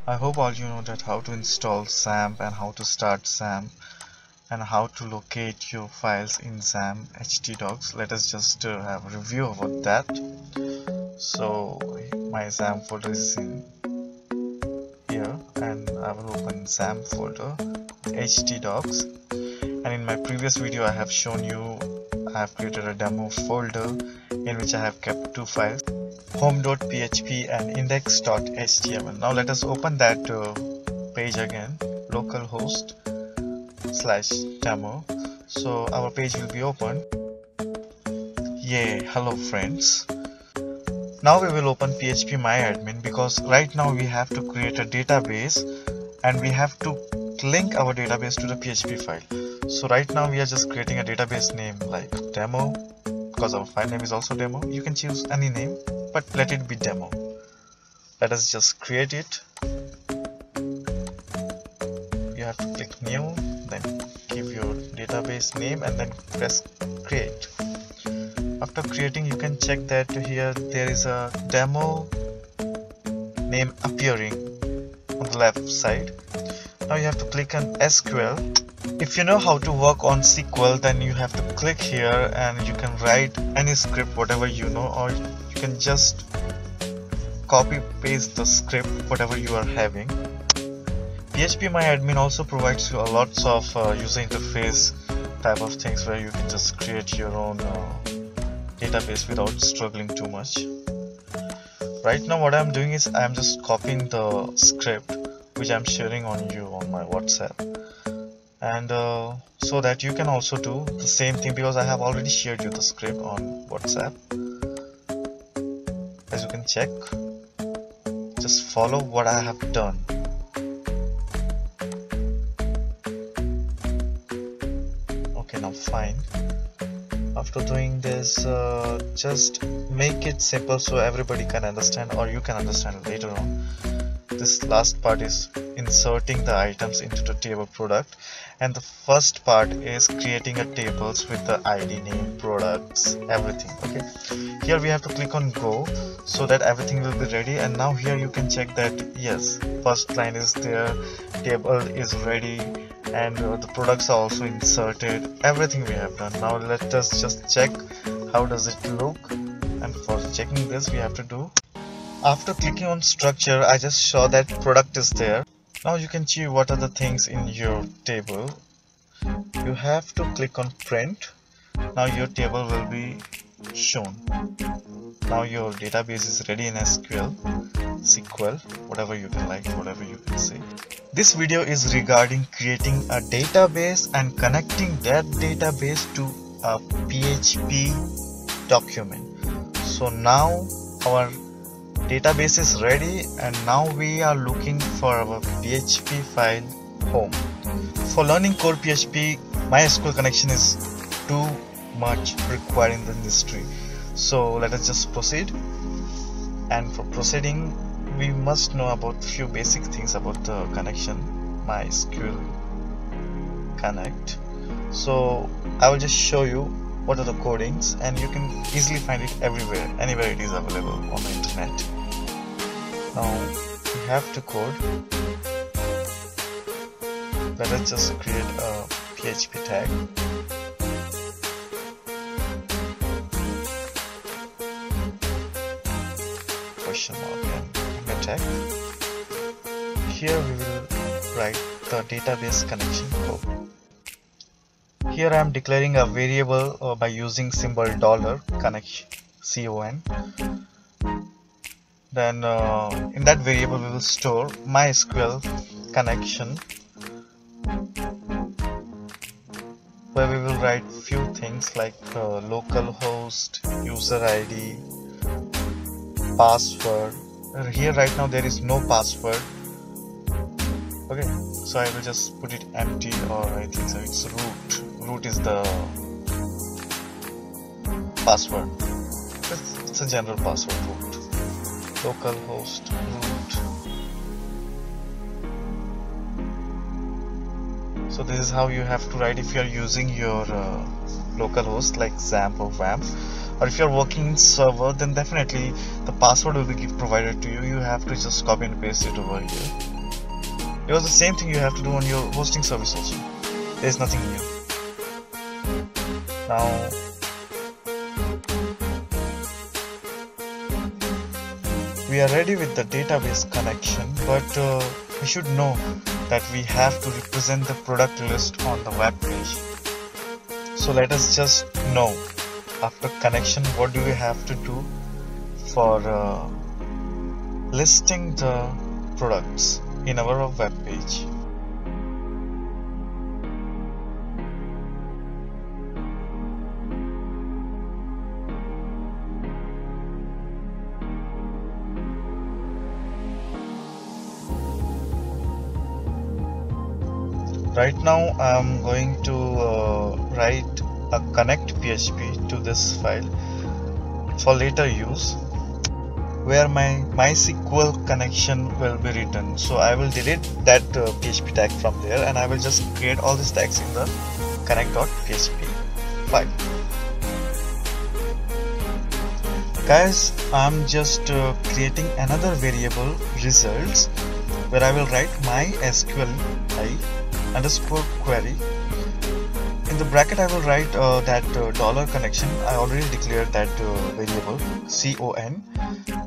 I hope all you know that how to install XAMPP and how to start XAMPP and how to locate your files in XAMPP htdocs. Let us just have a review about that. So my XAMPP folder is in here and I will open XAMPP folder htdocs, and in my previous video I have shown you I have created a demo folder in which I have kept two files, home.php and index.html. Now let us open that page again, localhost/demo. So our page will be open. Yay, hello friends. Now we will open phpmyadmin because right now we have to create a database and we have to link our database to the PHP file. So right now we are just creating a database name like demo, because our file name is also demo. You can choose any name, but let it be demo. Let us just create it. You have to click new, then give your database name and then press create. After creating, you can check that here there is a demo name appearing on the left side. Now you have to click on SQL. If you know how to work on SQL, then you have to click here and you can write any script whatever you know, or you can just copy paste the script whatever you are having. phpmyadmin also provides you a lots of user interface type of things where you can just create your own database without struggling too much. Right now what I'm doing is I'm just copying the script which I'm sharing on you on my WhatsApp, and so that you can also do the same thing because I have already shared you the script on WhatsApp. As you can check, just follow what I have done. Okay, now fine. After doing this, just make it simple so everybody can understand, or you can understand later on. This last part is inserting the items into the table product, and the first part is creating a tables with the ID, name, products, everything. Okay, here we have to click on go so that everything will be ready. And now here you can check that yes, first line is there, table is ready, and the products are also inserted. Everything we have done. Now let us just check how does it look, and for checking this we have to do, after clicking on structure, I just saw that product is there. Now you can see what are the things in your table. You have to click on print. Now your table will be shown. Now your database is ready in SQL, whatever you can like, whatever you can say. This video is regarding creating a database and connecting that database to a PHP document. So now our database is ready and now we are looking for our PHP file home. For learning core PHP, MySQL connection is too much required in the industry. So let us just proceed. And for proceeding, we must know about few basic things about the connection, MySQL Connect. So I will just show you what are the codings, and you can easily find it everywhere, anywhere it is available on the internet. Now we have to code. Let us just create a PHP tag. Question mark and a tag. Here we will write the database connection code. Here I am declaring a variable by using symbol $connection, CON. Then in that variable we will store MySQL connection, where we will write few things like localhost, user ID, password. Here right now there is no password. Okay, so I will just put it empty, or I think so it's root. Root is the password. It's a general password, root. Localhost root. So this is how you have to write if you are using your localhost like XAMPP or WAMP. Or if you are working in server, then definitely the password will be provided to you. You have to just copy and paste it over here. because the same thing you have to do on your hosting service also. There is nothing new. Now we are ready with the database connection, but we should know that we have to represent the product list on the web page. So let us just know, after connection, what do we have to do for listing the products in our web page. Right now I'm going to write a Connect PHP to this file for later use, where my MySQL connection will be written. So I will delete that PHP tag from there, and I will just create all these tags in the connect.php file. Guys, I'm just creating another variable results, where I will write MySQL underscore query. In the bracket I will write that dollar connection. I already declared that variable con,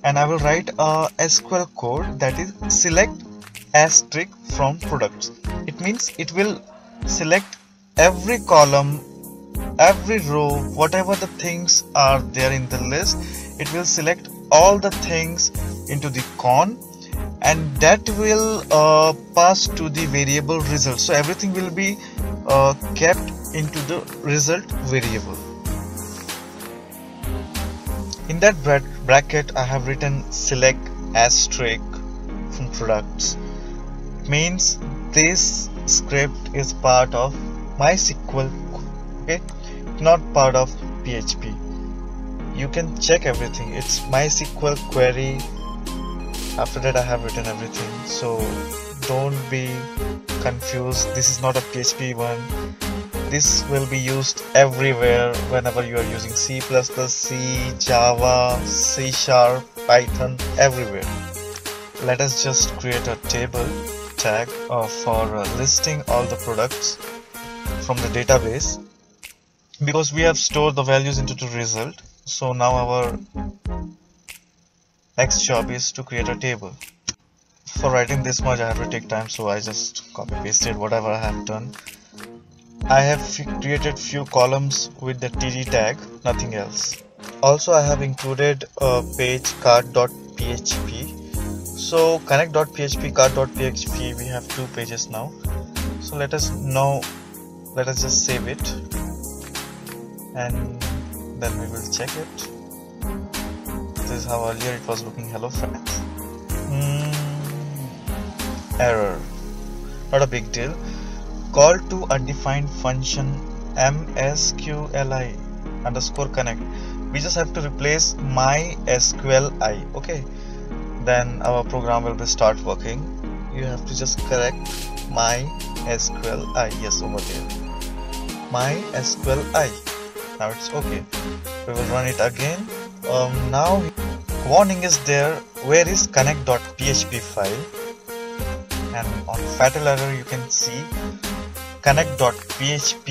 and I will write a SQL code that is select asterisk from products. It means it will select every column, every row, whatever the things are there in the list. It will select all the things into the con, and that will pass to the variable result. So everything will be kept into the result variable. In that bracket I have written select asterisk from products. It means this script is part of MySQL, okay, not part of PHP. You can check everything, it's MySQL query. After that I have written everything, so don't be confused. This is not a PHP one. This will be used everywhere whenever you are using C++, C, Java, C#, Python, everywhere. Let us just create a table tag for listing all the products from the database, because we have stored the values into the result. So now our next job is to create a table. For writing this much I have to take time, so I just copy pasted whatever I have done. I have created few columns with the td tag, nothing else. Also I have included a page card.php. So connect.php, card.php, we have two pages now. So let us just save it, and then we will check it. This is how earlier it was looking. Hello friends. Error, not a big deal. Call to undefined function MySQL underscore connect. We just have to replace MySQL, okay? Then our program will be start working. You have to just correct MySQL, yes, over there, MySQL. Now it's okay. We will run it again. Now warning is there, where is connect.php file, and on fatal error you can see connect.php.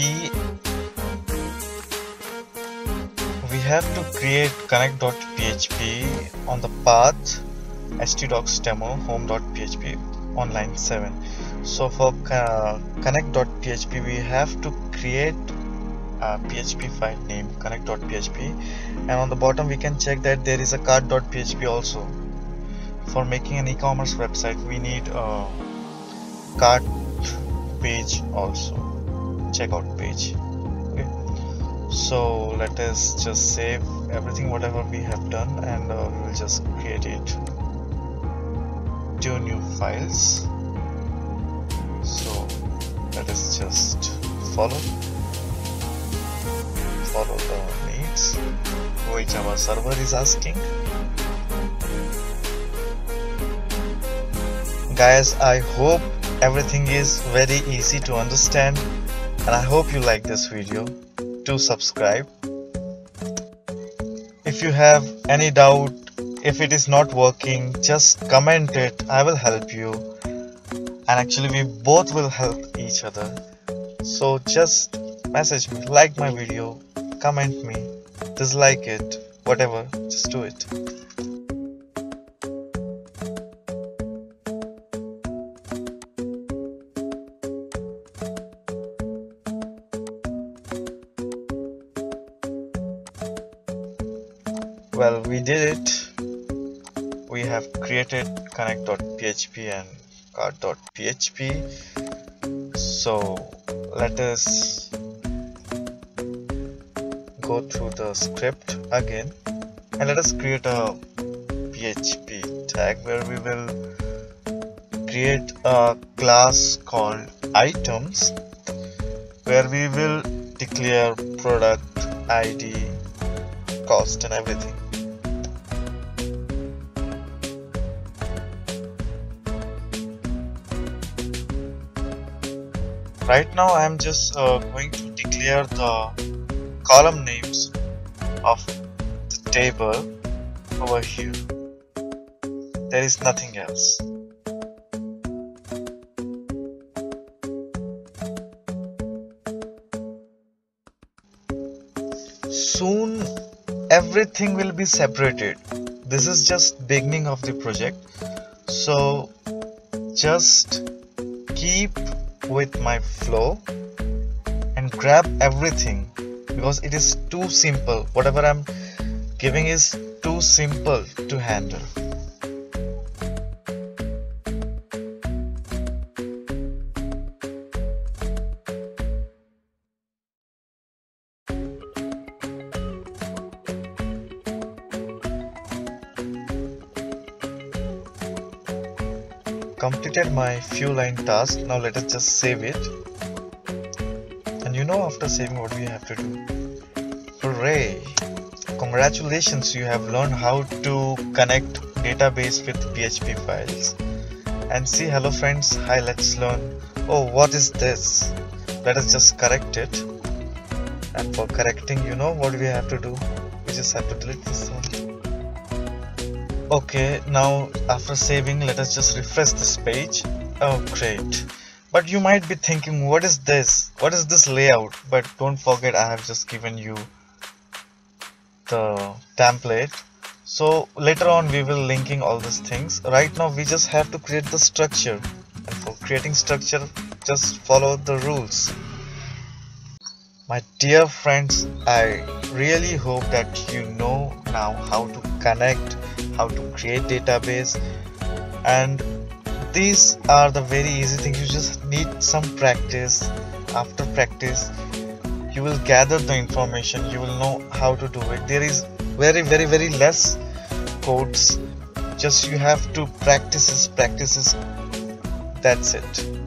We have to create connect.php on the path htdocs.demo home.php on line 7. So for connect.php we have to create a PHP file name connect.php, and on the bottom we can check that there is a cart.php also. For making an e-commerce website we need a cart page also, checkout page, okay? So let us just save everything whatever we have done, and we will just create it, two new files. So let us just follow the needs which our server is asking. Guys, I hope everything is very easy to understand, and I hope you like this video. Do subscribe. If you have any doubt, if it is not working, just comment it. I will help you. and actually we both will help each other. So just message me, like my video, comment me, dislike it, whatever, just do it. Well, we did it. We have created connect.php and card.php. So let us go through the script again and let us create a PHP tag where we will create a class called items, where we will declare product ID, cost and everything. Right now I am just going to declare the column names of the table over here. There is nothing else. Soon everything will be separated. This is just beginning of the project, so just keep with my flow and grab everything, because it is too simple. Whatever I'm giving is too simple to handle. Completed my few line task. Now let us just save it. And you know, after saving, what we have to do? Hooray! Congratulations, you have learned how to connect database with PHP files. And see, hello friends, hi, let's learn. Oh, what is this? Let us just correct it. And for correcting, you know what we have to do? We just have to delete this one. Okay, now after saving, let us just refresh this page. Oh great. But you might be thinking, what is this? What is this layout? But don't forget, I have just given you the template. So later on we will linking all these things. Right now we just have to create the structure. And for creating structure, just follow the rules. My dear friends, I really hope that you know now how to connect, how to create database, and these are the very easy things. You just need some practice. After practice, you will gather the information, you will know how to do it. There is very less codes, just you have to practices, that's it.